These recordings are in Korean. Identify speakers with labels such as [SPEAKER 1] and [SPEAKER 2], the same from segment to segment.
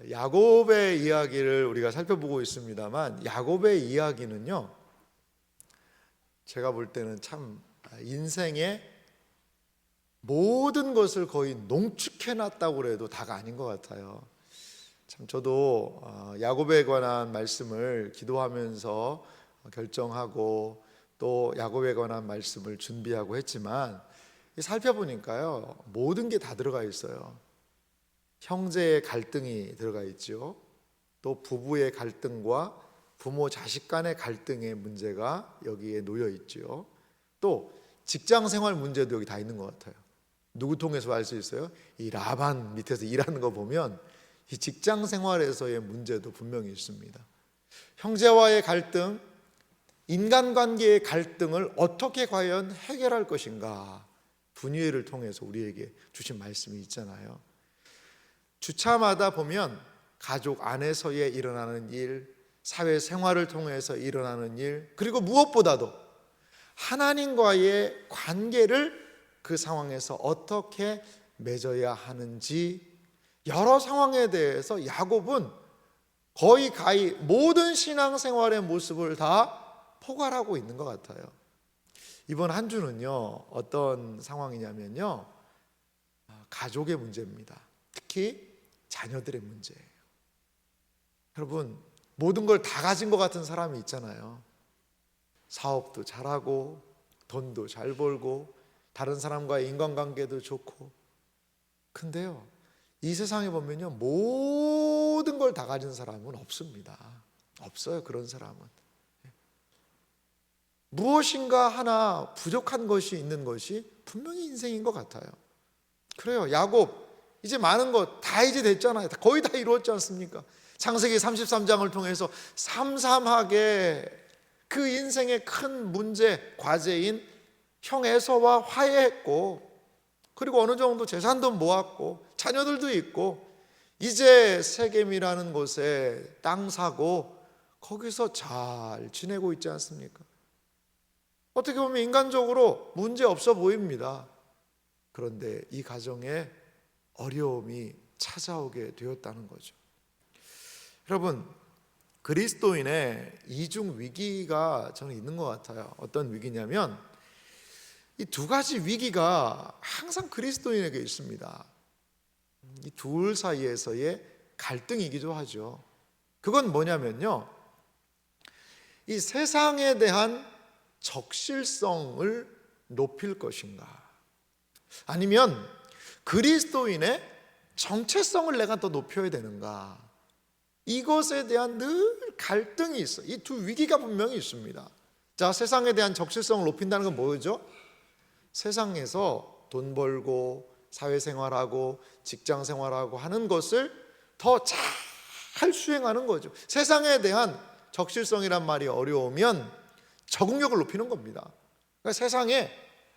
[SPEAKER 1] 야곱의 이야기를 우리가 살펴보고 있습니다만, 야곱의 이야기는요, 제가 볼 때는 참 인생의 모든 것을 거의 농축해놨다고 해도 다가 아닌 것 같아요. 참 저도 야곱에 관한 말씀을 기도하면서 결정하고 또 야곱에 관한 말씀을 준비하고 했지만, 살펴보니까요, 모든 게 다 들어가 있어요. 형제의 갈등이 들어가 있죠. 또 부부의 갈등과 부모 자식 간의 갈등의 문제가 여기에 놓여 있죠. 또 직장 생활 문제도 여기 다 있는 것 같아요. 누구 통해서 알 수 있어요? 이 라반 밑에서 일하는 거 보면 이 직장 생활에서의 문제도 분명히 있습니다. 형제와의 갈등, 인간관계의 갈등을 어떻게 과연 해결할 것인가, 분유회를 통해서 우리에게 주신 말씀이 있잖아요. 주차마다 보면 가족 안에서의 일어나는 일, 사회생활을 통해서 일어나는 일, 그리고 무엇보다도 하나님과의 관계를 그 상황에서 어떻게 맺어야 하는지, 여러 상황에 대해서 야곱은 거의 가히 모든 신앙생활의 모습을 다 포괄하고 있는 것 같아요. 이번 한 주는요, 어떤 상황이냐면요, 가족의 문제입니다. 특히 자녀들의 문제예요. 여러분, 모든 걸 다 가진 것 같은 사람이 있잖아요. 사업도 잘하고 돈도 잘 벌고 다른 사람과의 인간관계도 좋고. 근데요, 이 세상에 보면요, 모든 걸 다 가진 사람은 없습니다. 없어요, 그런 사람은. 무엇인가 하나 부족한 것이 있는 것이 분명히 인생인 것 같아요. 그래요, 야곱 이제 많은 것 다 이제 됐잖아요. 거의 다 이루었지 않습니까? 창세기 33장을 통해서 삼삼하게 그 인생의 큰 문제, 과제인 형 에서와 화해했고, 그리고 어느 정도 재산도 모았고 자녀들도 있고, 이제 세겜이라는 곳에 땅 사고 거기서 잘 지내고 있지 않습니까? 어떻게 보면 인간적으로 문제 없어 보입니다. 그런데 이 가정에 어려움이 찾아오게 되었다는 거죠. 여러분, 그리스도인의 이중 위기가 저는 있는 것 같아요. 어떤 위기냐면, 이 두 가지 위기가 항상 그리스도인에게 있습니다. 이 둘 사이에서의 갈등이기도 하죠. 그건 뭐냐면요, 이 세상에 대한 적실성을 높일 것인가, 아니면 그리스도인의 정체성을 내가 더 높여야 되는가, 이것에 대한 늘 갈등이 있어요. 이 두 위기가 분명히 있습니다. 자, 세상에 대한 적실성을 높인다는 건 뭐죠? 세상에서 돈 벌고 사회생활하고 직장생활하고 하는 것을 더 잘 수행하는 거죠. 세상에 대한 적실성이란 말이 어려우면 적응력을 높이는 겁니다. 그러니까 세상에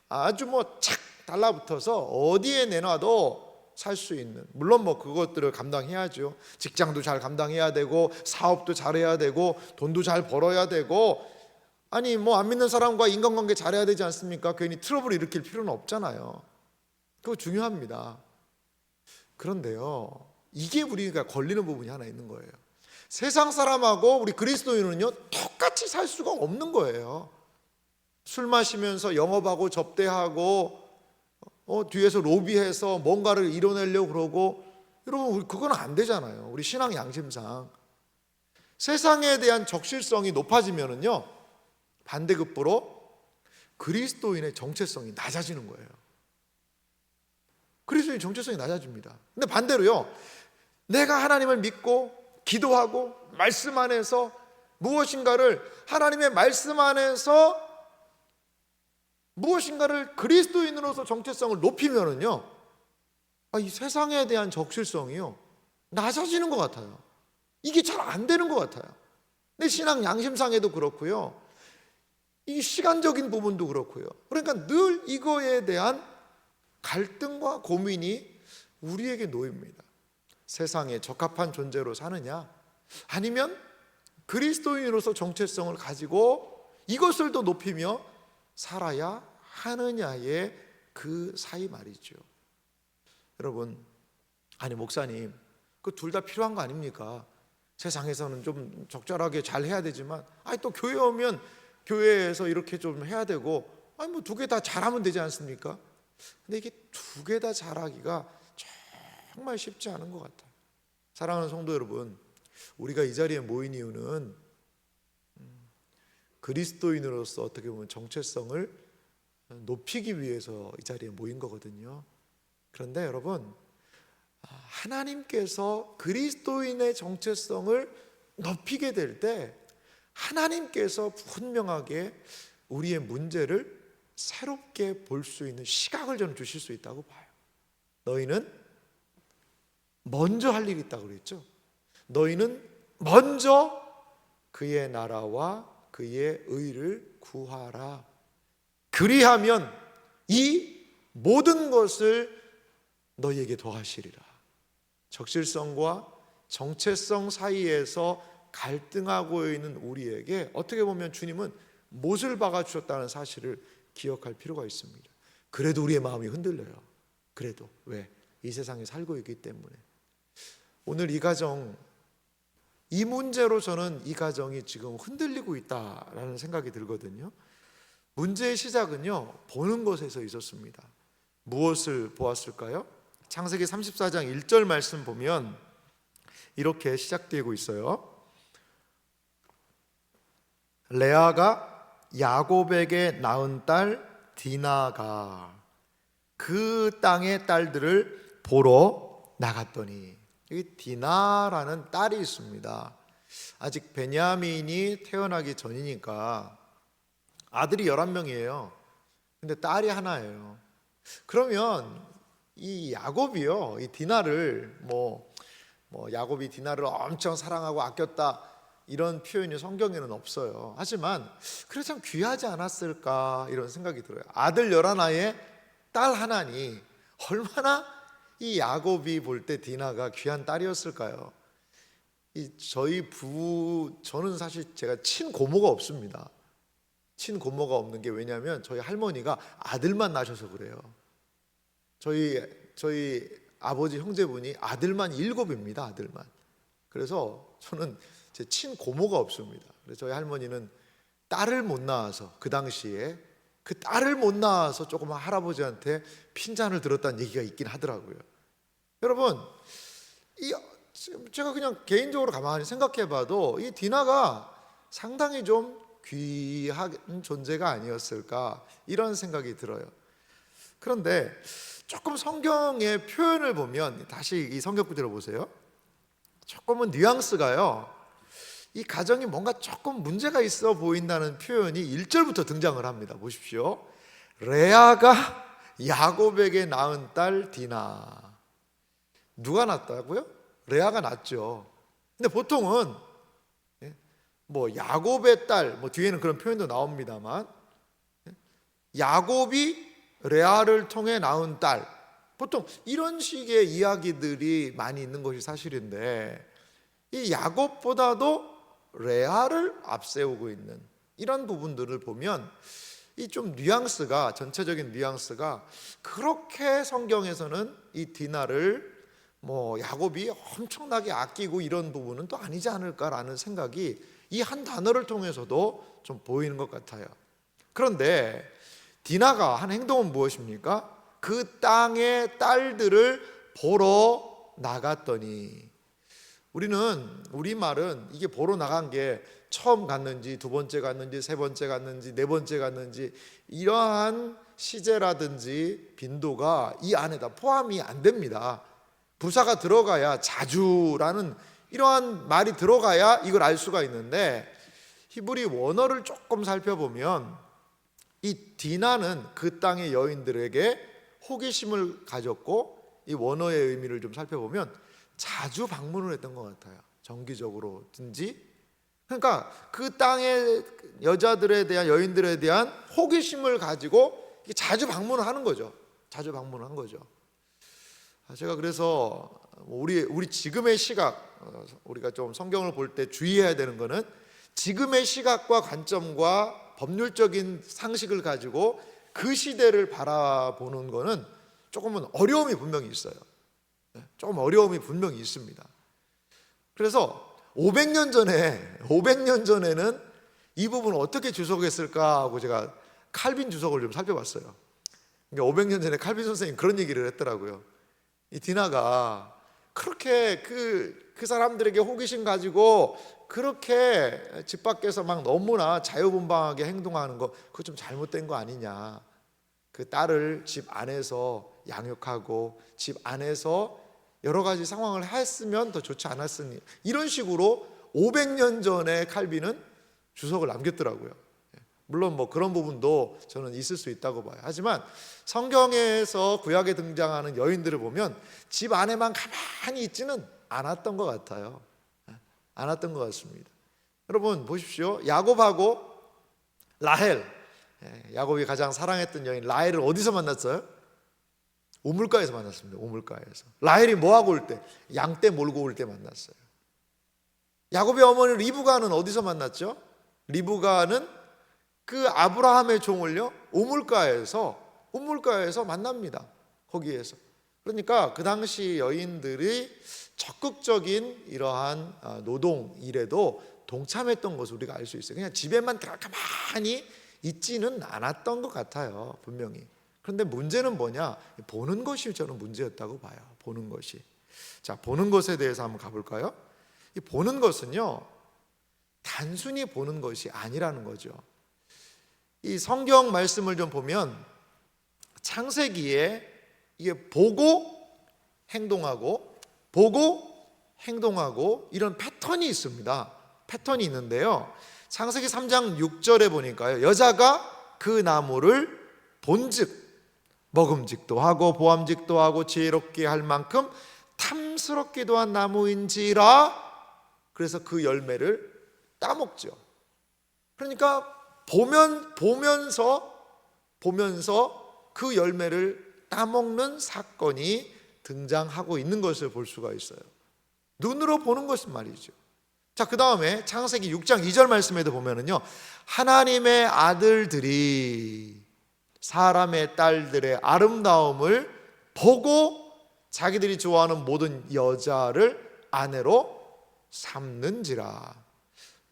[SPEAKER 1] 아주 착 달라붙어서 어디에 내놔도 살 수 있는, 물론 그것들을 감당해야죠. 직장도 잘 감당해야 되고 사업도 잘해야 되고 돈도 잘 벌어야 되고, 아니 안 믿는 사람과 인간관계 잘해야 되지 않습니까? 괜히 트러블을 일으킬 필요는 없잖아요. 그거 중요합니다. 그런데요, 이게 우리가 걸리는 부분이 하나 있는 거예요. 세상 사람하고 우리 그리스도인은요, 똑같이 살 수가 없는 거예요. 술 마시면서 영업하고 접대하고 뒤에서 로비해서 뭔가를 이뤄내려고 그러고, 여러분, 그건 안 되잖아요. 우리 신앙 양심상 세상에 대한 적실성이 높아지면은요, 반대급부로 그리스도인의 정체성이 낮아지는 거예요. 그리스도인의 정체성이 낮아집니다. 근데 반대로요, 내가 하나님을 믿고 기도하고 말씀 안에서 무엇인가를, 하나님의 말씀 안에서 무엇인가를 그리스도인으로서 정체성을 높이면은요, 이 세상에 대한 적실성이요, 낮아지는 것 같아요. 이게 잘 안 되는 것 같아요. 내 신앙 양심상에도 그렇고요, 이 시간적인 부분도 그렇고요. 그러니까 늘 이거에 대한 갈등과 고민이 우리에게 놓입니다. 세상에 적합한 존재로 사느냐, 아니면 그리스도인으로서 정체성을 가지고 이것을 더 높이며 살아야 하느냐의 그 사이 말이죠. 여러분, 아니 목사님, 그 둘 다 필요한 거 아닙니까? 세상에서는 좀 적절하게 잘 해야 되지만 또 교회 오면 교회에서 이렇게 좀 해야 되고 뭐 두 개 다 잘하면 되지 않습니까? 근데 이게 두 개 다 잘하기가 정말 쉽지 않은 것 같아요. 사랑하는 성도 여러분, 우리가 이 자리에 모인 이유는 그리스도인으로서 어떻게 보면 정체성을 높이기 위해서 이 자리에 모인 거거든요. 그런데 여러분, 하나님께서 그리스도인의 정체성을 높이게 될 때 하나님께서 분명하게 우리의 문제를 새롭게 볼 수 있는 시각을 저는 주실 수 있다고 봐요. 너희는 먼저 할 일이 있다고 그랬죠. 너희는 먼저 그의 나라와 그의 의를 구하라. 그리하면 이 모든 것을 너희에게 더하시리라. 적실성과 정체성 사이에서 갈등하고 있는 우리에게 어떻게 보면 주님은 못을 박아 주셨다는 사실을 기억할 필요가 있습니다. 그래도 우리의 마음이 흔들려요. 그래도 왜? 이 세상에 살고 있기 때문에. 오늘 이 가정, 이 문제로 저는 이 가정이 지금 흔들리고 있다라는 생각이 들거든요. 문제의 시작은요, 보는 것에서 있었습니다. 무엇을 보았을까요? 창세기 34장 1절 말씀 보면 이렇게 시작되고 있어요. 레아가 야곱에게 낳은 딸 디나가 그 땅의 딸들을 보러 나갔더니, 여기 디나라는 딸이 있습니다. 아직 베냐민이 태어나기 전이니까 아들이 11명이에요. 근데 딸이 하나예요. 그러면 이 야곱이요, 이 디나를 야곱이 디나를 엄청 사랑하고 아꼈다 이런 표현이 성경에는 없어요. 하지만 그래 참 귀하지 않았을까 이런 생각이 들어요. 아들 11에 딸 하나니 얼마나 이 야곱이 볼 때 디나가 귀한 딸이었을까요? 저희 부부, 저는 사실 제가 친고모가 없습니다. 친고모가 없는 게 왜냐하면 저희 할머니가 아들만 낳으셔서 그래요. 저희 아버지 형제분이 아들만 7입니다. 아들만. 그래서 저는 제 친고모가 없습니다. 그래서 저희 할머니는 딸을 못 낳아서, 그 당시에 그 딸을 못 낳아서 조그만 할아버지한테 핀잔을 들었다는 얘기가 있긴 하더라고요. 여러분, 제가 그냥 개인적으로 가만히 생각해 봐도 이 디나가 상당히 좀 귀한 존재가 아니었을까 이런 생각이 들어요. 그런데 조금 성경의 표현을 보면, 다시 이 성경 구절을 보세요. 조금은 뉘앙스가요, 이 가정이 뭔가 조금 문제가 있어 보인다는 표현이 1절부터 등장을 합니다. 보십시오. 레아가 야곱에게 낳은 딸 디나. 누가 낳았다고요? 레아가 낳았죠. 근데 보통은 야곱의 딸, 뒤에는 그런 표현도 나옵니다만, 야곱이 레아를 통해 낳은 딸, 보통 이런 식의 이야기들이 많이 있는 것이 사실인데, 이 야곱보다도 레아를 앞세우고 있는 이런 부분들을 보면 이 좀 뉘앙스가, 전체적인 뉘앙스가 그렇게 성경에서는 이 디나를 야곱이 엄청나게 아끼고 이런 부분은 또 아니지 않을까라는 생각이 이 한 단어를 통해서도 좀 보이는 것 같아요. 그런데 디나가 한 행동은 무엇입니까? 그 땅의 딸들을 보러 나갔더니, 우리말은 이게 보러 나간 게 처음 갔는지 두 번째 갔는지 세 번째 갔는지 네 번째 갔는지 이러한 시제라든지 빈도가 이 안에다 포함이 안 됩니다. 부사가 들어가야, 자주라는 이러한 말이 들어가야 이걸 알 수가 있는데, 히브리 원어를 조금 살펴보면 이 디나는 그 땅의 여인들에게 호기심을 가졌고, 이 원어의 의미를 좀 살펴보면 자주 방문을 했던 것 같아요. 정기적으로든지. 그러니까 그 땅의 여자들에 대한, 여인들에 대한 호기심을 가지고 자주 방문을 하는 거죠. 자주 방문을 한 거죠. 제가 그래서 우리 지금의 시각, 우리가 좀 성경을 볼 때 주의해야 되는 거는, 지금의 시각과 관점과 법률적인 상식을 가지고 그 시대를 바라보는 거는 조금은 어려움이 분명히 있어요. 좀 어려움이 분명히 있습니다. 그래서 500년 전에는 이 부분을 어떻게 주석했을까 하고 제가 칼빈 주석을 좀 살펴봤어요. 그러니까 500년 전에 칼빈 선생님 그런 얘기를 했더라고요. 이 디나가 그렇게 그 사람들에게 호기심 가지고 그렇게 집 밖에서 막 너무나 자유분방하게 행동하는 거, 그거 좀 잘못된 거 아니냐. 그 딸을 집 안에서 양육하고 집 안에서 여러 가지 상황을 했으면 더 좋지 않았으니, 이런 식으로 500년 전에 칼빈은 주석을 남겼더라고요. 물론 뭐 그런 부분도 저는 있을 수 있다고 봐요. 하지만 성경에서 구약에 등장하는 여인들을 보면 집 안에만 가만히 있지는 않았던 것 같아요. 않았던 것 같습니다. 여러분 보십시오. 야곱하고 라헬, 야곱이 가장 사랑했던 여인 라헬을 어디서 만났어요? 우물가에서 만났습니다. 우물가에서. 라헬이 뭐하고 올 때? 양떼 몰고 올 때 만났어요. 야곱의 어머니 리브가는 어디서 만났죠? 리브가는 그 아브라함의 종을요 우물가에서 만납니다. 거기에서. 그러니까 그 당시 여인들이 적극적인 이러한 노동 일에도 동참했던 것을 우리가 알 수 있어요. 그냥 집에만 가만히 있지는 않았던 것 같아요, 분명히. 그런데 문제는 뭐냐? 보는 것이 저는 문제였다고 봐요. 보는 것이. 자, 보는 것에 대해서 한번 가볼까요? 이 보는 것은요 단순히 보는 것이 아니라는 거죠. 이 성경 말씀을 좀 보면 창세기에 이게 보고 행동하고 이런 패턴이 있습니다. 패턴이 있는데요, 창세기 3장 6절에 보니까요, 여자가 그 나무를 본즉 먹음직도 하고 보암직도 하고 지혜롭게 할 만큼 탐스럽기도 한 나무인지라. 그래서 그 열매를 따먹죠. 그러니까 보면서 그 열매를 따먹는 사건이 등장하고 있는 것을 볼 수가 있어요. 눈으로 보는 것은 말이죠. 자, 그 다음에 창세기 6장 2절 말씀에도 보면은요, 하나님의 아들들이 사람의 딸들의 아름다움을 보고 자기들이 좋아하는 모든 여자를 아내로 삼는지라.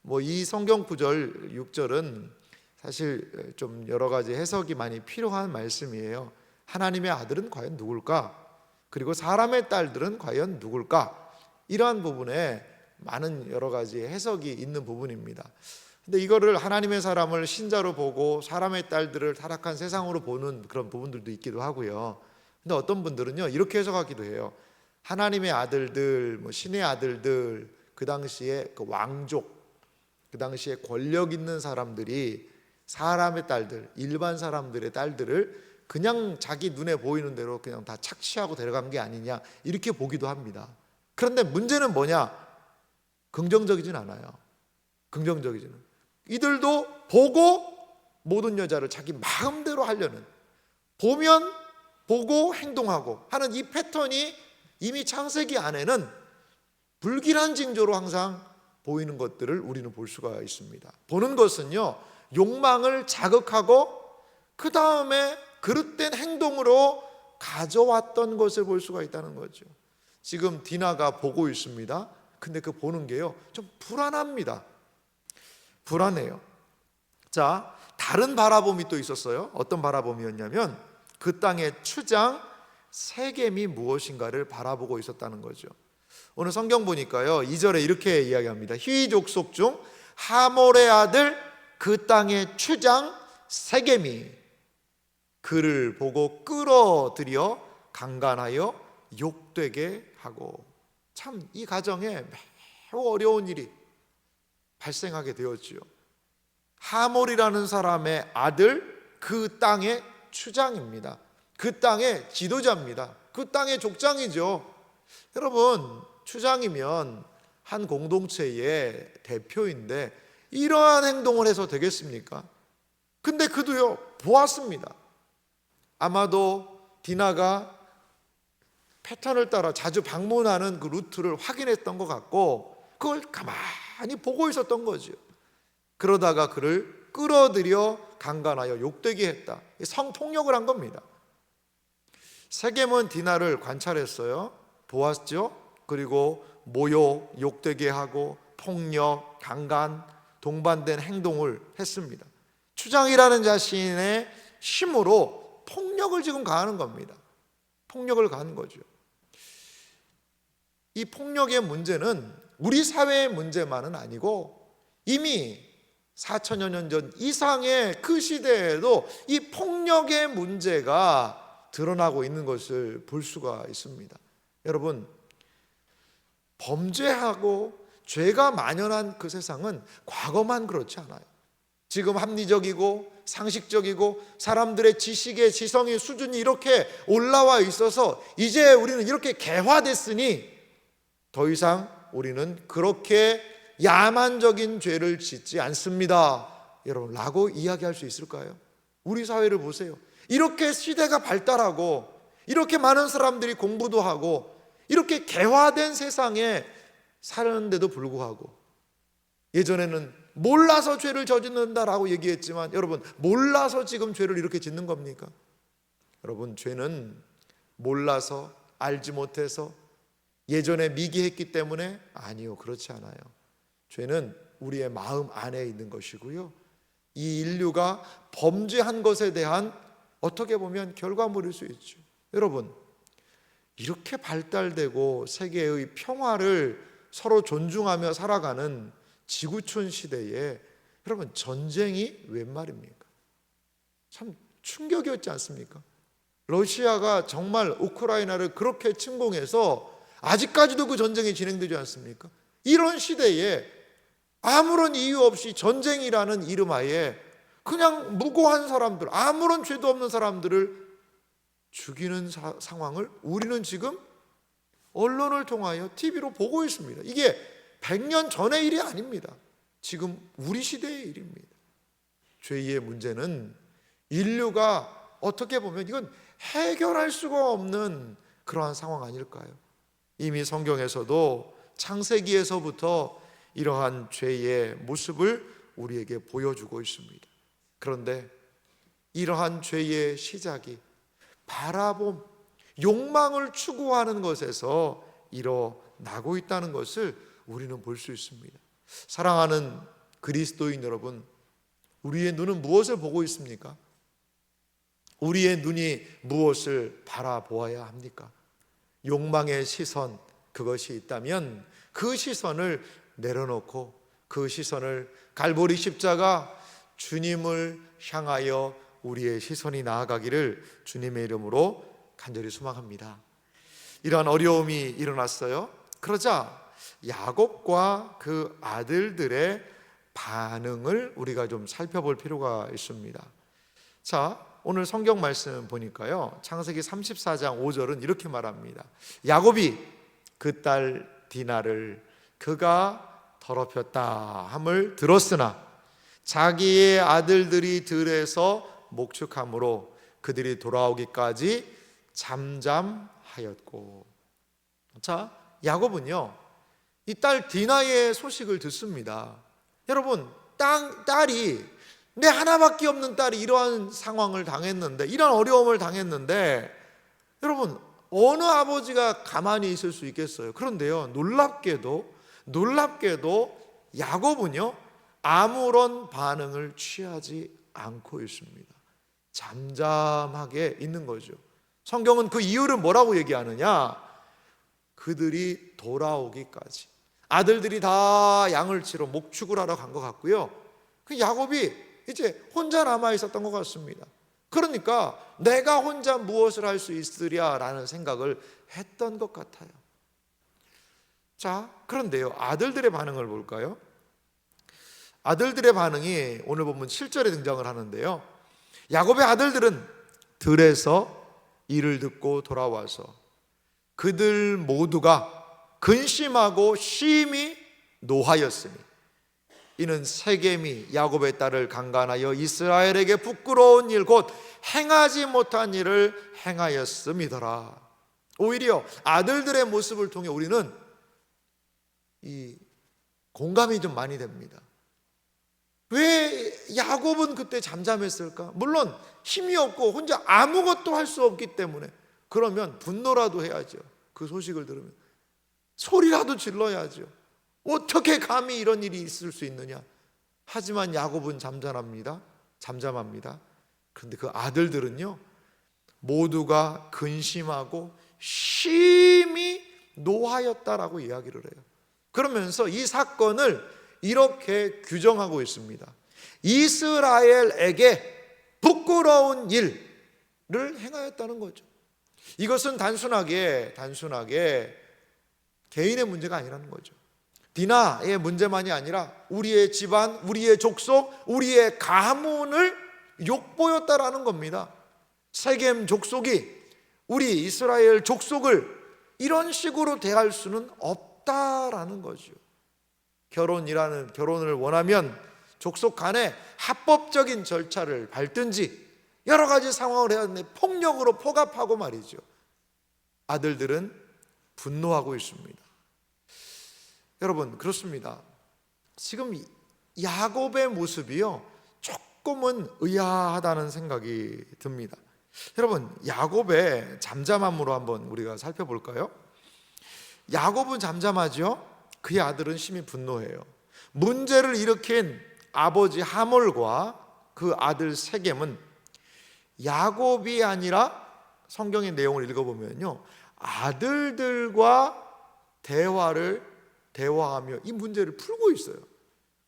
[SPEAKER 1] 뭐 이 성경 구절 6절은 사실 좀 여러 가지 해석이 많이 필요한 말씀이에요. 하나님의 아들은 과연 누굴까? 그리고 사람의 딸들은 과연 누굴까? 이러한 부분에 많은 여러 가지 해석이 있는 부분입니다. 근데 이거를 하나님의 사람을 신자로 보고 사람의 딸들을 타락한 세상으로 보는 그런 부분들도 있기도 하고요. 근데 어떤 분들은요 이렇게 해석하기도 해요. 하나님의 아들들, 뭐 신의 아들들, 그 당시에 그 왕족, 그 당시에 권력 있는 사람들이 사람의 딸들, 일반 사람들의 딸들을 그냥 자기 눈에 보이는 대로 그냥 다 착취하고 데려간 게 아니냐, 이렇게 보기도 합니다. 그런데 문제는 뭐냐? 긍정적이진 않아요. 긍정적이지는. 이들도 보고 모든 여자를 자기 마음대로 하려는, 보면 보고 행동하고 하는 이 패턴이 이미 창세기 안에는 불길한 징조로 항상 보이는 것들을 우리는 볼 수가 있습니다. 보는 것은요 욕망을 자극하고 그 다음에 그릇된 행동으로 가져왔던 것을 볼 수가 있다는 거죠. 지금 디나가 보고 있습니다. 근데 그 보는 게요 좀 불안합니다. 불안해요. 자, 다른 바라봄이 또 있었어요. 어떤 바라봄이었냐면 그 땅의 추장 세겜이 무엇인가를 바라보고 있었다는 거죠. 오늘 성경 보니까요 2절에 이렇게 이야기합니다. 히위 족속 중 하몰의 아들 그 땅의 추장 세겜이 그를 보고 끌어들여 강간하여 욕되게 하고. 참 이 가정에 매우 어려운 일이 발생하게 되었지요. 하몰이라는 사람의 아들, 그 땅의 추장입니다. 그 땅의 지도자입니다. 그 땅의 족장이죠. 여러분, 추장이면 한 공동체의 대표인데 이러한 행동을 해서 되겠습니까? 근데 그도요 보았습니다. 아마도 디나가 패턴을 따라 자주 방문하는 그 루트를 확인했던 것 같고 그걸 가만히 보고 있었던 거죠. 그러다가 그를 끌어들여 강간하여 욕되게 했다. 성폭력을 한 겁니다. 세겜은 디나를 관찰했어요. 보았죠. 그리고 모욕, 욕되게 하고 폭력, 강간, 동반된 행동을 했습니다. 추장이라는 자신의 힘으로 폭력을 지금 가하는 겁니다. 폭력을 가하는 거죠. 이 폭력의 문제는 우리 사회의 문제만은 아니고 이미 4천여 년 전 이상의 그 시대에도 이 폭력의 문제가 드러나고 있는 것을 볼 수가 있습니다. 여러분, 범죄하고 죄가 만연한 그 세상은 과거만 그렇지 않아요. 지금 합리적이고 상식적이고 사람들의 지식의 지성의 수준이 이렇게 올라와 있어서 이제 우리는 이렇게 개화됐으니 더 이상 우리는 그렇게 야만적인 죄를 짓지 않습니다, 여러분 라고 이야기할 수 있을까요? 우리 사회를 보세요. 이렇게 시대가 발달하고 이렇게 많은 사람들이 공부도 하고 이렇게 개화된 세상에 사는데도 불구하고 예전에는 몰라서 죄를 저지른다라고 얘기했지만 여러분, 몰라서 지금 죄를 이렇게 짓는 겁니까? 여러분, 죄는 몰라서 알지 못해서 예전에 미개했기 때문에 아니요, 그렇지 않아요. 죄는 우리의 마음 안에 있는 것이고요, 이 인류가 범죄한 것에 대한 어떻게 보면 결과물일 수 있죠. 여러분, 이렇게 발달되고 세계의 평화를 서로 존중하며 살아가는 지구촌 시대에 여러분, 전쟁이 웬 말입니까? 참 충격이었지 않습니까? 러시아가 정말 우크라이나를 그렇게 침공해서 아직까지도 그 전쟁이 진행되지 않습니까? 이런 시대에 아무런 이유 없이 전쟁이라는 이름하에 그냥 무고한 사람들, 아무런 죄도 없는 사람들을 죽이는 상황을 우리는 지금 언론을 통하여 TV로 보고 있습니다. 이게 100년 전의 일이 아닙니다. 지금 우리 시대의 일입니다. 죄의 문제는 인류가 어떻게 보면 이건 해결할 수가 없는 그러한 상황 아닐까요? 이미 성경에서도 창세기에서부터 이러한 죄의 모습을 우리에게 보여주고 있습니다. 그런데 이러한 죄의 시작이 바라봄, 욕망을 추구하는 것에서 일어나고 있다는 것을 우리는 볼 수 있습니다. 사랑하는 그리스도인 여러분, 우리의 눈은 무엇을 보고 있습니까? 우리의 눈이 무엇을 바라보아야 합니까? 욕망의 시선, 그것이 있다면 그 시선을 내려놓고 그 시선을 갈보리 십자가 주님을 향하여 우리의 시선이 나아가기를 주님의 이름으로 간절히 소망합니다. 이러한 어려움이 일어났어요. 그러자 야곱과 그 아들들의 반응을 우리가 좀 살펴볼 필요가 있습니다. 자, 오늘 성경 말씀 보니까요, 창세기 34장 5절은 이렇게 말합니다. 야곱이 그 딸 디나를 그가 더럽혔다 함을 들었으나 자기의 아들들이 들에서 목축함으로 그들이 돌아오기까지 잠잠하였고. 자, 야곱은요, 이 딸 디나의 소식을 듣습니다. 여러분, 딸이, 내 하나밖에 없는 딸이 이러한 상황을 당했는데, 이런 어려움을 당했는데, 여러분, 어느 아버지가 가만히 있을 수 있겠어요? 그런데요, 놀랍게도 야곱은요, 아무런 반응을 취하지 않고 있습니다. 잠잠하게 있는 거죠. 성경은 그 이유를 뭐라고 얘기하느냐? 그들이 돌아오기까지. 아들들이 다 양을 치러 목축을 하러 간 것 같고요, 그 야곱이 이제 혼자 남아 있었던 것 같습니다. 그러니까 내가 혼자 무엇을 할 수 있으랴라는 생각을 했던 것 같아요. 자, 그런데요, 아들들의 반응을 볼까요? 아들들의 반응이 오늘 보면 7절에 등장을 하는데요, 야곱의 아들들은 들에서 이를 듣고 돌아와서 그들 모두가 근심하고 심히 노하였으니 이는 세겜이 야곱의 딸을 강간하여 이스라엘에게 부끄러운 일 곧 행하지 못한 일을 행하였음이더라. 오히려 아들들의 모습을 통해 우리는 이 공감이 좀 많이 됩니다. 왜 야곱은 그때 잠잠했을까? 물론 힘이 없고 혼자 아무것도 할 수 없기 때문에. 그러면 분노라도 해야죠. 그 소식을 들으면 소리라도 질러야죠. 어떻게 감히 이런 일이 있을 수 있느냐. 하지만 야곱은 잠잠합니다. 그런데 그 아들들은요, 모두가 근심하고 심히 노하였다라고 이야기를 해요. 그러면서 이 사건을 이렇게 규정하고 있습니다. 이스라엘에게 부끄러운 일을 행하였다는 거죠. 이것은 단순하게 개인의 문제가 아니라는 거죠. 디나의 문제만이 아니라 우리의 집안, 우리의 족속, 우리의 가문을 욕보였다라는 겁니다. 세겜 족속이 우리 이스라엘 족속을 이런 식으로 대할 수는 없다라는 거죠. 결혼을 원하면 족속 간에 합법적인 절차를 밟든지 여러 가지 상황을 해야 하는데 폭력으로 포갑하고 말이죠. 아들들은 분노하고 있습니다. 여러분, 그렇습니다. 지금 야곱의 모습이요, 조금은 의아하다는 생각이 듭니다. 여러분, 야곱의 잠잠함으로 한번 우리가 살펴볼까요? 야곱은 잠잠하죠. 그의 아들은 심히 분노해요. 문제를 일으킨 아버지 하몰과 그 아들 세겜은 야곱이 아니라 성경의 내용을 읽어보면요, 아들들과 대화하며 이 문제를 풀고 있어요.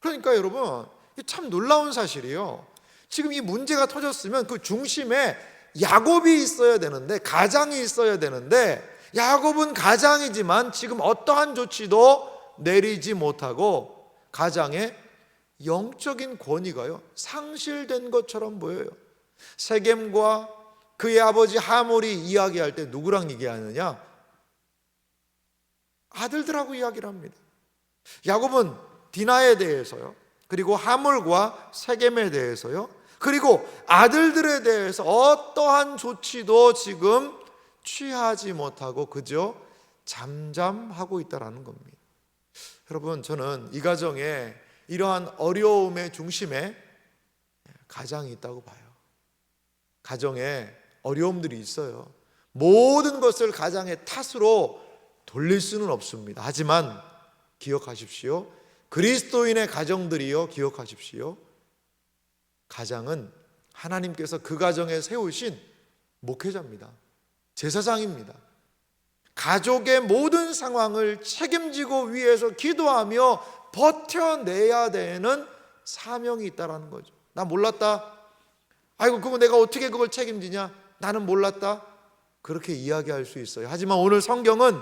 [SPEAKER 1] 그러니까 여러분, 참 놀라운 사실이에요. 지금 이 문제가 터졌으면 그 중심에 야곱이 있어야 되는데, 가장이 있어야 되는데, 야곱은 가장이지만 지금 어떠한 조치도 내리지 못하고 가장의 영적인 권위가요, 상실된 것처럼 보여요. 세겜과 그의 아버지 하몰이 이야기할 때 누구랑 얘기하느냐? 아들들하고 이야기를 합니다. 야곱은 디나에 대해서요, 그리고 하몰과 세겜에 대해서요, 그리고 아들들에 대해서 어떠한 조치도 지금 취하지 못하고 그저 잠잠하고 있다는 겁니다. 여러분, 저는 이 가정에 이러한 어려움의 중심에 가장이 있다고 봐요. 가정에 어려움들이 있어요. 모든 것을 가장의 탓으로 돌릴 수는 없습니다. 하지만 기억하십시오. 그리스도인의 가정들이요, 기억하십시오. 가장은 하나님께서 그 가정에 세우신 목회자입니다. 제사장입니다. 가족의 모든 상황을 책임지고 위해서 기도하며 버텨내야 되는 사명이 있다는 거죠. 나 몰랐다. 아이고, 그거 내가 어떻게 그걸 책임지냐? 나는 몰랐다. 그렇게 이야기할 수 있어요. 하지만 오늘 성경은,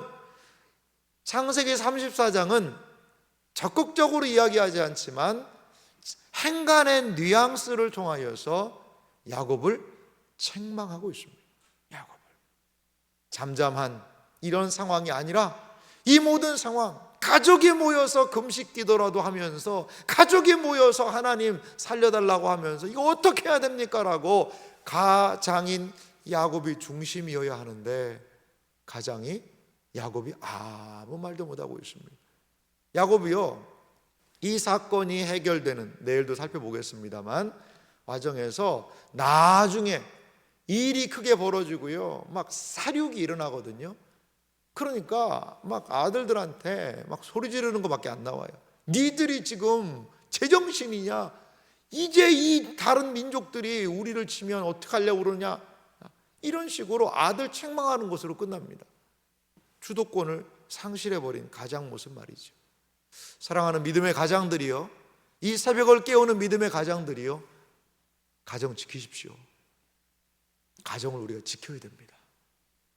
[SPEAKER 1] 창세기 34장은 적극적으로 이야기하지 않지만 행간의 뉘앙스를 통하여서 야곱을 책망하고 있습니다. 야곱을. 잠잠한 이런 상황이 아니라 이 모든 상황, 가족이 모여서 금식 기도라도 하면서, 가족이 모여서 하나님 살려달라고 하면서 이거 어떻게 해야 됩니까? 라고 가장인 야곱이 중심이어야 하는데, 야곱이 아무 말도 못하고 있습니다. 야곱이요, 이 사건이 해결되는, 내일도 살펴보겠습니다만, 과정에서 나중에 일이 크게 벌어지고요, 막 사륙이 일어나거든요. 그러니까 막 아들들한테 막 소리 지르는 것밖에 안 나와요. 니들이 지금 제정신이냐? 이제 이 다른 민족들이 우리를 치면 어떡하려고 그러냐? 이런 식으로 아들 책망하는 것으로 끝납니다. 주도권을 상실해버린 가장 모습 말이죠. 사랑하는 믿음의 가장들이요, 이 새벽을 깨우는 믿음의 가장들이요, 가정 지키십시오. 가정을 우리가 지켜야 됩니다.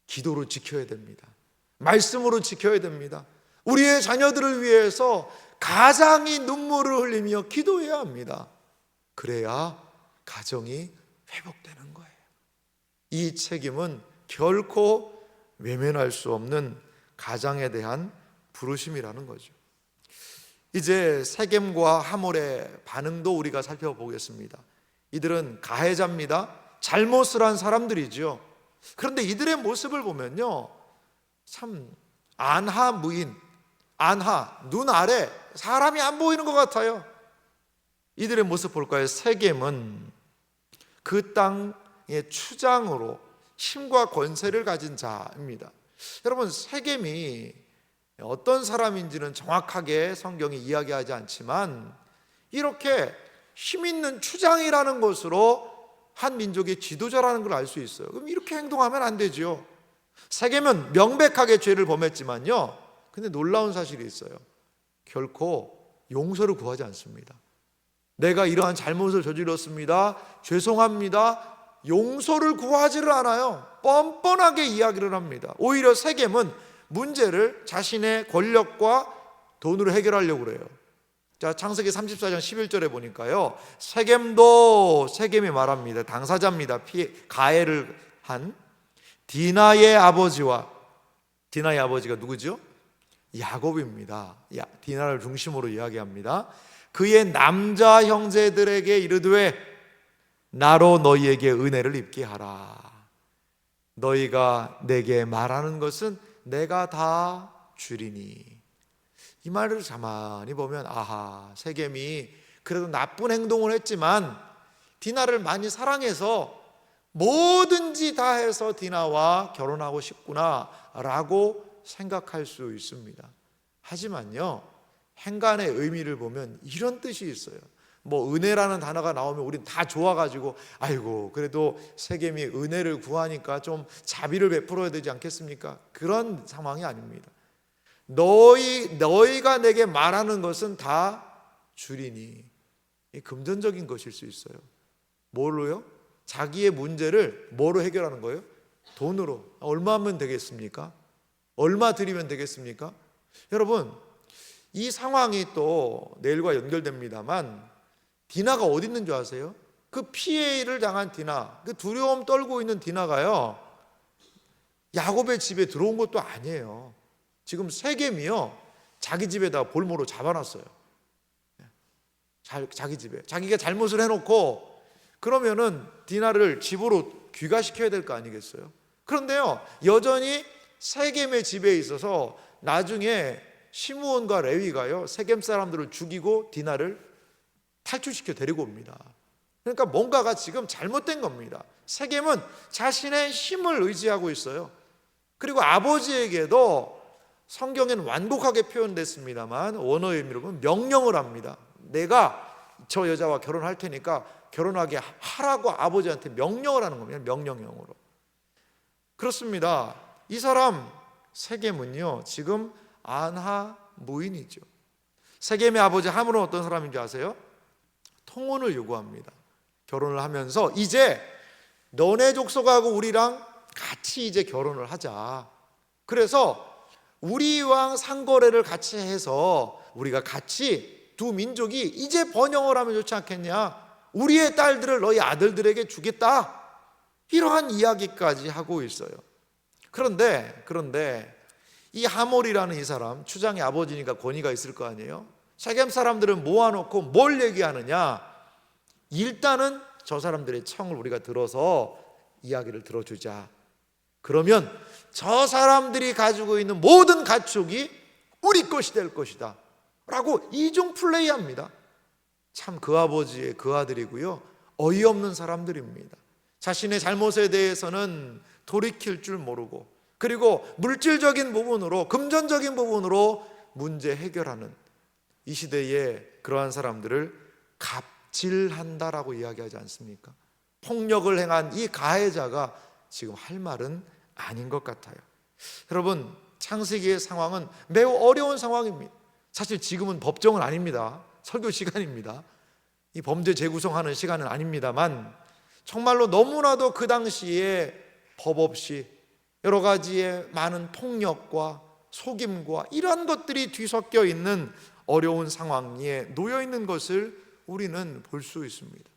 [SPEAKER 1] 기도로 지켜야 됩니다. 말씀으로 지켜야 됩니다. 우리의 자녀들을 위해서 가장이 눈물을 흘리며 기도해야 합니다. 그래야 가정이 회복되는 거예요. 이 책임은 결코 외면할 수 없는 가장에 대한 부르심이라는 거죠. 이제 세겜과 하몰의 반응도 우리가 살펴보겠습니다. 이들은 가해자입니다. 잘못을 한 사람들이죠. 그런데 이들의 모습을 보면요, 참 안하무인, 눈 아래 사람이 안 보이는 것 같아요. 이들의 모습 볼까요? 세겜은 그 땅의 추장으로 힘과 권세를 가진 자입니다. 여러분, 세겜이 어떤 사람인지는 정확하게 성경이 이야기하지 않지만 이렇게 힘 있는 추장이라는 것으로 한 민족의 지도자라는 걸 알 수 있어요. 그럼 이렇게 행동하면 안 되죠. 세겜은 명백하게 죄를 범했지만요, 근데 놀라운 사실이 있어요. 결코 용서를 구하지 않습니다. 내가 이러한 잘못을 저질렀습니다, 죄송합니다, 용서를 구하지를 않아요. 뻔뻔하게 이야기를 합니다. 오히려 세겜은 문제를 자신의 권력과 돈으로 해결하려고 그래요. 자, 창세기 34장 11절에 보니까요, 세겜이 말합니다. 당사자입니다. 가해를 한 디나의 아버지가 누구죠? 야곱입니다. 디나를 중심으로 이야기합니다. 그의 남자 형제들에게 이르되 나로 너희에게 은혜를 입게 하라. 너희가 내게 말하는 것은 내가 다 주리니. 이 말을 가만히 보면 아하, 세겜이 그래도 나쁜 행동을 했지만 디나를 많이 사랑해서 뭐든지 다 해서 디나와 결혼하고 싶구나 라고 생각할 수 있습니다. 하지만요, 행간의 의미를 보면 이런 뜻이 있어요. 뭐 은혜라는 단어가 나오면 우린 다 좋아가지고 아이고 그래도 세겜이 은혜를 구하니까 좀 자비를 베풀어야 되지 않겠습니까? 그런 상황이 아닙니다. 너희가 내게 말하는 것은 다 주리니. 금전적인 것일 수 있어요. 뭘로요? 자기의 문제를 뭐로 해결하는 거예요? 돈으로. 얼마 하면 되겠습니까? 얼마 드리면 되겠습니까? 여러분, 이 상황이 또 내일과 연결됩니다만 디나가 어디 있는 줄 아세요? 그 피해를 당한 디나, 그 두려움 떨고 있는 디나가요, 야곱의 집에 들어온 것도 아니에요. 지금 세겜이요, 자기 집에다가 볼모로 잡아놨어요. 자기 집에. 자기가 잘못을 해놓고 그러면은 디나를 집으로 귀가시켜야 될 거 아니겠어요? 그런데요, 여전히 세겜의 집에 있어서 나중에 시므온과 레위가요, 세겜 사람들을 죽이고 디나를 탈출시켜 데리고 옵니다. 그러니까 뭔가가 지금 잘못된 겁니다. 세겜은 자신의 힘을 의지하고 있어요. 그리고 아버지에게도 성경에는 완곡하게 표현됐습니다만 원어의 의미로 보면 명령을 합니다. 내가 저 여자와 결혼할 테니까 결혼하게 하라고 아버지한테 명령을 하는 겁니다. 명령형으로. 그렇습니다. 이 사람 세겜은요, 지금 안하 무인이죠. 세겜의 아버지 함은 어떤 사람인 줄 아세요? 통혼을 요구합니다. 결혼을 하면서 이제 너네 족속하고 우리랑 같이 이제 결혼을 하자. 그래서 우리랑 상거래를 같이 해서 우리가 같이 두 민족이 이제 번영을 하면 좋지 않겠냐? 우리의 딸들을 너희 아들들에게 주겠다. 이러한 이야기까지 하고 있어요. 그런데 이 하몰이라는 이 사람, 추장의 아버지니까 권위가 있을 거 아니에요? 세겜 사람들은 모아놓고 뭘 얘기하느냐? 일단은 저 사람들의 청을 우리가 들어서 이야기를 들어주자. 그러면 저 사람들이 가지고 있는 모든 가축이 우리 것이 될 것이다 라고 이중 플레이합니다. 참 그 아버지의 그 아들이고요, 어이없는 사람들입니다. 자신의 잘못에 대해서는 돌이킬 줄 모르고, 그리고 물질적인 부분으로, 금전적인 부분으로 문제 해결하는 이 시대에 그러한 사람들을 갑질한다라고 이야기하지 않습니까? 폭력을 행한 이 가해자가 지금 할 말은 아닌 것 같아요. 여러분, 창세기의 상황은 매우 어려운 상황입니다. 사실 지금은 법정은 아닙니다. 설교 시간입니다. 이 범죄 재구성하는 시간은 아닙니다만 정말로 너무나도 그 당시에 법 없이 여러 가지의 많은 폭력과 속임과 이러한 것들이 뒤섞여 있는 어려운 상황에 놓여 있는 것을 우리는 볼 수 있습니다.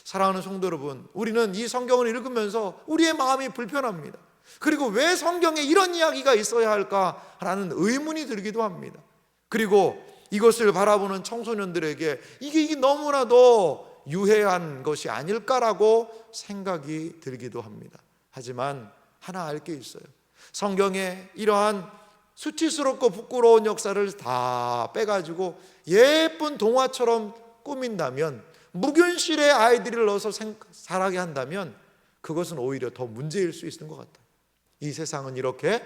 [SPEAKER 1] 사랑하는 성도 여러분, 우리는 이 성경을 읽으면서 우리의 마음이 불편합니다. 그리고 왜 성경에 이런 이야기가 있어야 할까라는 의문이 들기도 합니다. 그리고 이것을 바라보는 청소년들에게 이게 너무나도 유해한 것이 아닐까라고 생각이 들기도 합니다. 하지만 하나 알 게 있어요. 성경에 이러한 수치스럽고 부끄러운 역사를 다 빼가지고 예쁜 동화처럼 꾸민다면, 무균실의 아이들을 넣어서 자라게 한다면 그것은 오히려 더 문제일 수 있는 것 같아요. 이 세상은 이렇게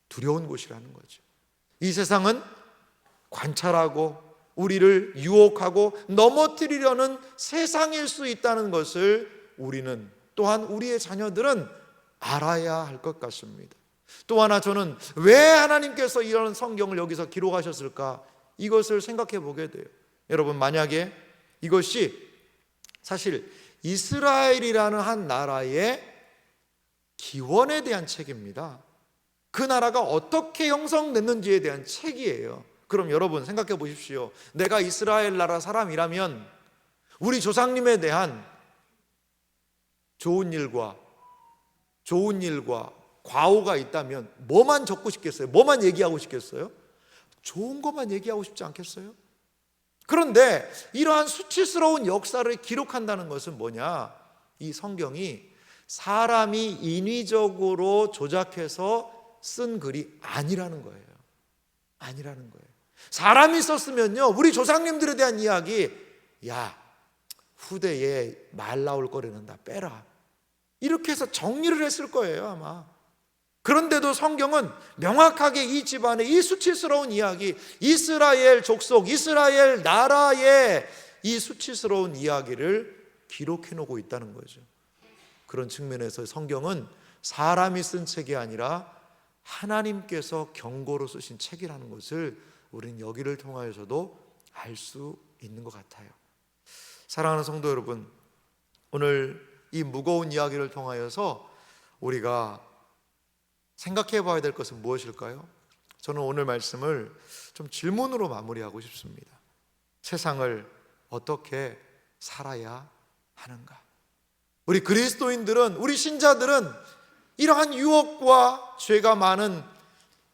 [SPEAKER 1] 두려운 곳이라는 거죠. 이 세상은 관찰하고 우리를 유혹하고 넘어뜨리려는 세상일 수 있다는 것을 우리는, 또한 우리의 자녀들은 알아야 할 것 같습니다. 또 하나, 저는 왜 하나님께서 이런 성경을 여기서 기록하셨을까, 이것을 생각해 보게 돼요. 여러분, 만약에 이것이 사실 이스라엘이라는 한 나라의 기원에 대한 책입니다. 그 나라가 어떻게 형성됐는지에 대한 책이에요. 그럼 여러분 생각해 보십시오. 내가 이스라엘 나라 사람이라면 우리 조상님에 대한 좋은 일과 과오가 있다면 뭐만 적고 싶겠어요? 뭐만 얘기하고 싶겠어요? 좋은 것만 얘기하고 싶지 않겠어요? 그런데 이러한 수치스러운 역사를 기록한다는 것은 뭐냐? 이 성경이 사람이 인위적으로 조작해서 쓴 글이 아니라는 거예요. 아니라는 거예요. 사람이 썼으면요, 우리 조상님들에 대한 이야기, 야, 후대에 말 나올 거리는 다 빼라, 이렇게 해서 정리를 했을 거예요, 아마. 그런데도 성경은 명확하게 이 집안의 이 수치스러운 이야기, 이스라엘 족속, 이스라엘 나라의 이 수치스러운 이야기를 기록해 놓고 있다는 거죠. 그런 측면에서 성경은 사람이 쓴 책이 아니라 하나님께서 경고로 쓰신 책이라는 것을 우리는 여기를 통하여서도 알 수 있는 것 같아요. 사랑하는 성도 여러분, 오늘 이 무거운 이야기를 통하여서 우리가 생각해 봐야 될 것은 무엇일까요? 저는 오늘 말씀을 좀 질문으로 마무리하고 싶습니다. 세상을 어떻게 살아야 하는가? 우리 그리스도인들은, 우리 신자들은 이러한 유혹과 죄가 많은,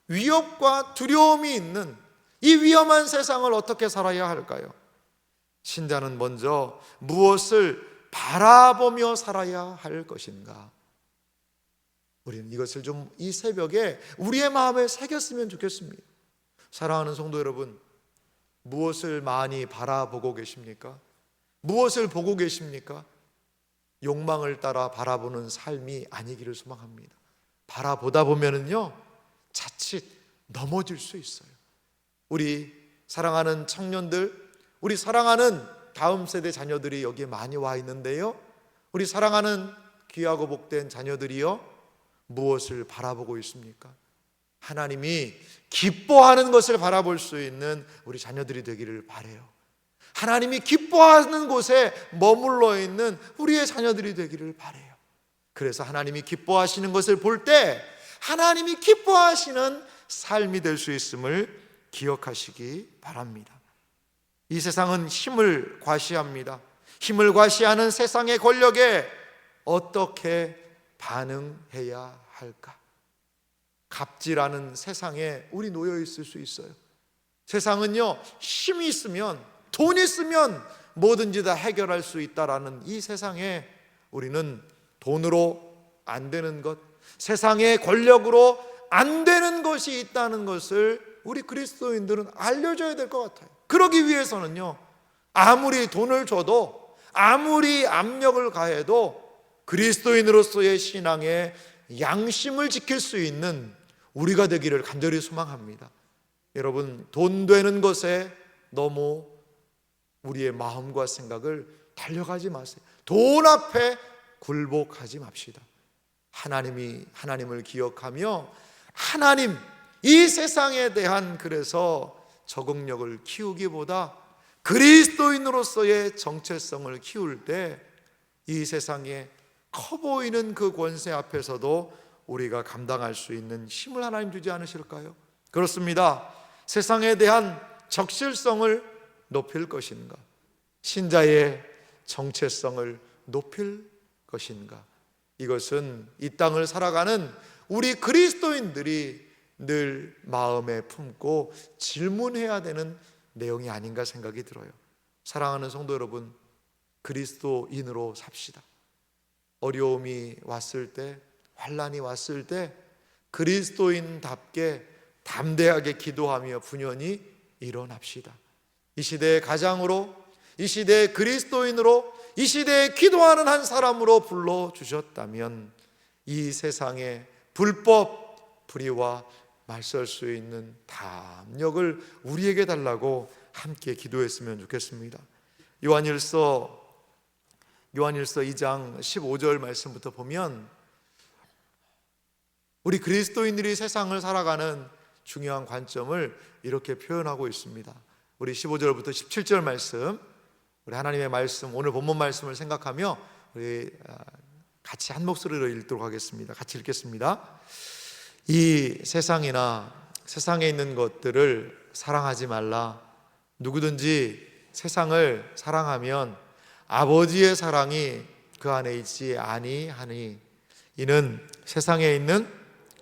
[SPEAKER 1] 위협과 두려움이 있는 이 위험한 세상을 어떻게 살아야 할까요? 신자는 먼저 무엇을 바라보며 살아야 할 것인가? 우리는 이것을 좀 이 새벽에 우리의 마음에 새겼으면 좋겠습니다. 사랑하는 성도 여러분, 무엇을 많이 바라보고 계십니까? 무엇을 보고 계십니까? 욕망을 따라 바라보는 삶이 아니기를 소망합니다. 바라보다 보면은요, 자칫 넘어질 수 있어요. 우리 사랑하는 청년들, 우리 사랑하는 다음 세대 자녀들이 여기에 많이 와 있는데요, 우리 사랑하는 귀하고 복된 자녀들이요, 무엇을 바라보고 있습니까? 하나님이 기뻐하는 것을 바라볼 수 있는 우리 자녀들이 되기를 바라요. 하나님이 기뻐하는 곳에 머물러 있는 우리의 자녀들이 되기를 바라요. 그래서 하나님이 기뻐하시는 것을 볼 때 하나님이 기뻐하시는 삶이 될 수 있음을 기억하시기 바랍니다. 이 세상은 힘을 과시합니다. 힘을 과시하는 세상의 권력에 어떻게 반응해야 할까? 갑질하는 세상에 우리 놓여 있을 수 있어요. 세상은요, 힘이 있으면, 돈이 있으면 뭐든지 다 해결할 수 있다라는 이 세상에 우리는 돈으로 안 되는 것, 세상의 권력으로 안 되는 것이 있다는 것을 우리 그리스도인들은 알려줘야 될 것 같아요. 그러기 위해서는요, 아무리 돈을 줘도, 아무리 압력을 가해도 그리스도인으로서의 신앙의 양심을 지킬 수 있는 우리가 되기를 간절히 소망합니다. 여러분, 돈 되는 것에 너무 우리의 마음과 생각을 달려가지 마세요. 돈 앞에 굴복하지 맙시다. 하나님을 기억하며 하나님, 이 세상에 대한 그래서 적응력을 키우기보다 그리스도인으로서의 정체성을 키울 때 이 세상에 커 보이는 그 권세 앞에서도 우리가 감당할 수 있는 힘을 하나님 주지 않으실까요? 그렇습니다. 세상에 대한 적실성을 높일 것인가? 신자의 정체성을 높일 것인가? 이것은 이 땅을 살아가는 우리 그리스도인들이 늘 마음에 품고 질문해야 되는 내용이 아닌가 생각이 들어요. 사랑하는 성도 여러분, 그리스도인으로 삽시다. 어려움이 왔을 때, 환난이 왔을 때 그리스도인답게 담대하게 기도하며 분연히 일어납시다. 이 시대의 가장으로, 이 시대의 그리스도인으로, 이 시대에 기도하는 한 사람으로 불러주셨다면 이 세상의 불법, 불의와 맞설 수 있는 담력을 우리에게 달라고 함께 기도했으면 좋겠습니다. 요한일서 2장 15절 말씀부터 보면 우리 그리스도인들이 세상을 살아가는 중요한 관점을 이렇게 표현하고 있습니다. 우리 15절부터 17절 말씀, 우리 하나님의 말씀, 오늘 본문 말씀을 생각하며 우리 같이 한 목소리로 읽도록 하겠습니다. 같이 읽겠습니다. 이 세상이나 세상에 있는 것들을 사랑하지 말라. 누구든지 세상을 사랑하면 아버지의 사랑이 그 안에 있지 아니하니, 이는 세상에 있는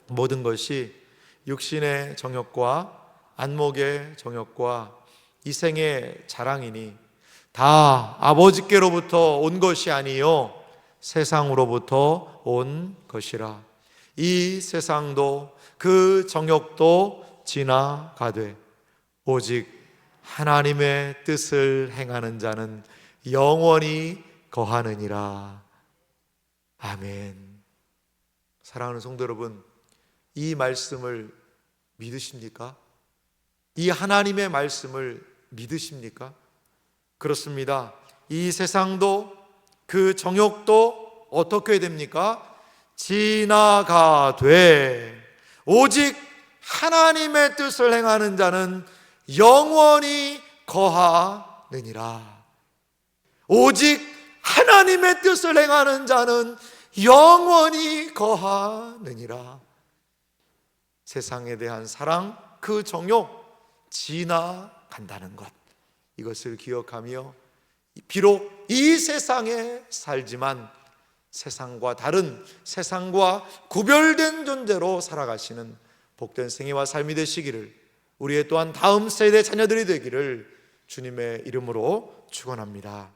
[SPEAKER 1] 모든 것이 육신의 정욕과 안목의 정욕과 이생의 자랑이니 다 아버지께로부터 온 것이 아니요 세상으로부터 온 것이라. 이 세상도 그 정욕도 지나가되 오직 하나님의 뜻을 행하는 자는 영원히 거하느니라. 아멘. 사랑하는 성도 여러분, 이 말씀을 믿으십니까? 이 하나님의 말씀을 믿으십니까? 그렇습니다. 이 세상도 그 정욕도 어떻게 됩니까? 지나가되 오직 하나님의 뜻을 행하는 자는 영원히 거하느니라. 오직 하나님의 뜻을 행하는 자는 영원히 거하느니라. 세상에 대한 사랑, 그 정욕 지나간다는 것, 이것을 기억하며 비록 이 세상에 살지만 세상과 다른, 세상과 구별된 존재로 살아가시는 복된 생애와 삶이 되시기를, 우리의 또한 다음 세대 자녀들이 되기를 주님의 이름으로 축원합니다.